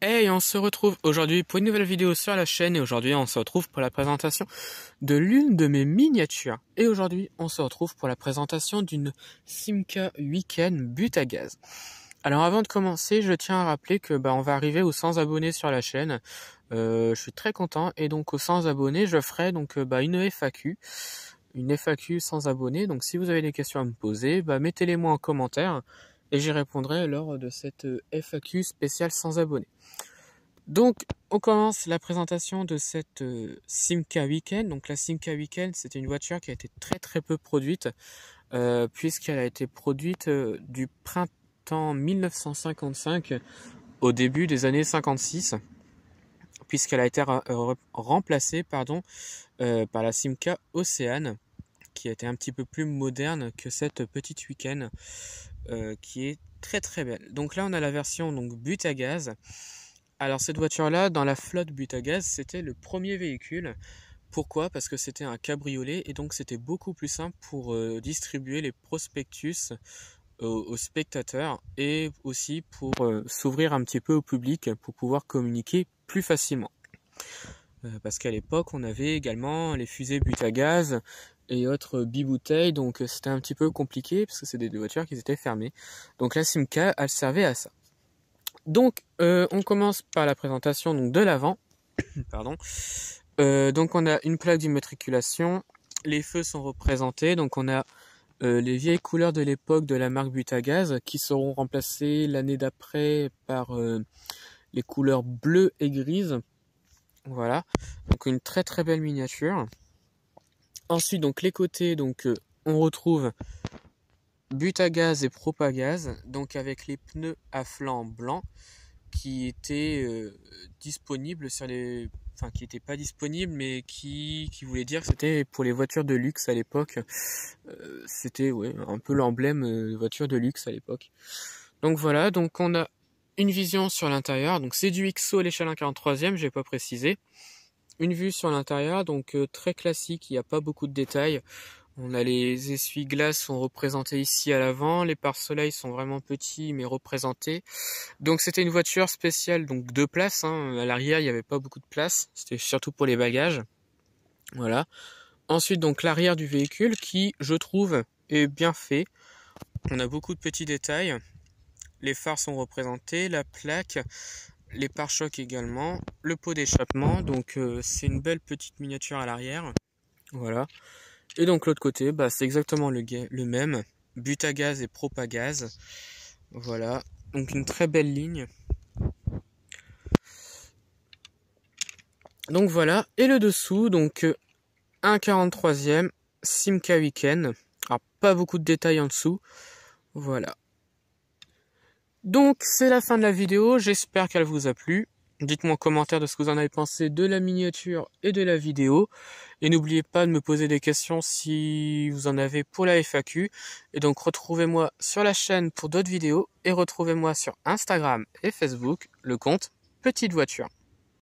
Hey, on se retrouve aujourd'hui pour une nouvelle vidéo sur la chaîne et aujourd'hui on se retrouve pour la présentation de l'une de mes miniatures. Et aujourd'hui on se retrouve pour la présentation d'une Simca Weekend but à gaz. Alors avant de commencer, je tiens à rappeler que on va arriver aux 100 abonnés sur la chaîne. Je suis très content et donc aux 100 abonnés, je ferai donc une FAQ. Une FAQ sans abonnés. Donc si vous avez des questions à me poser, mettez-les moi en commentaire et j'y répondrai lors de cette FAQ spéciale sans abonnés. Donc, on commence la présentation de cette Simca Weekend. Donc, la Simca Weekend, c'était une voiture qui a été très peu produite, puisqu'elle a été produite du printemps 1955 au début des années 56, puisqu'elle a été remplacée par la Simca Océane, qui était un petit peu plus moderne que cette petite Weekend, qui est très belle. Donc là, on a la version but à gaz. Alors cette voiture-là, dans la flotte but à gaz, c'était le premier véhicule. Pourquoi? Parce que c'était un cabriolet et donc c'était beaucoup plus simple pour distribuer les prospectus aux spectateurs et aussi pour s'ouvrir un petit peu au public pour pouvoir communiquer plus facilement. Parce qu'à l'époque, on avait également les fusées but à gaz et autres bibouteilles, donc c'était un petit peu compliqué parce que c'est des voitures qui étaient fermées. Donc la Simca, elle servait à ça. Donc, on commence par la présentation de l'avant. Pardon. Donc, on a une plaque d'immatriculation. Les feux sont représentés. Donc, on a les vieilles couleurs de l'époque de la marque but à gaz qui seront remplacées l'année d'après par les couleurs bleues et grises. Voilà. Donc, une très belle miniature. Ensuite, donc les côtés, on retrouve but à gaz et propagaz, donc avec les pneus à flanc blanc qui étaient disponibles sur les... Enfin, qui n'étaient pas disponibles, mais qui voulait dire que c'était pour les voitures de luxe à l'époque. C'était un peu l'emblème de voiture de luxe à l'époque. Donc voilà, donc on a une vision sur l'intérieur. Donc c'est du XO à l'échelle 1/43e, j'ai pas précisé. Une vue sur l'intérieur, donc très classique, il n'y a pas beaucoup de détails. On a les essuie-glaces sont représentés ici à l'avant, les pare-soleils sont vraiment petits mais représentés. Donc c'était une voiture spéciale, donc 2 places, hein. À l'arrière il n'y avait pas beaucoup de place, c'était surtout pour les bagages. Voilà. Ensuite donc l'arrière du véhicule qui, je trouve, est bien fait. On a beaucoup de petits détails. Les phares sont représentés, la plaque, les pare-chocs également, le pot d'échappement, donc c'est une belle petite miniature à l'arrière. Voilà. Et donc l'autre côté, c'est exactement le même, but à gaz et propagaz. Voilà, donc une très belle ligne. Donc voilà, et le dessous, donc 1/43e, Simca Weekend. Alors pas beaucoup de détails en dessous. Voilà. Donc c'est la fin de la vidéo, j'espère qu'elle vous a plu. Dites-moi en commentaire de ce que vous en avez pensé de la miniature et de la vidéo. Et n'oubliez pas de me poser des questions si vous en avez pour la FAQ. Et donc retrouvez-moi sur la chaîne pour d'autres vidéos. Et retrouvez-moi sur Instagram et Facebook, le compte Petite Voiture.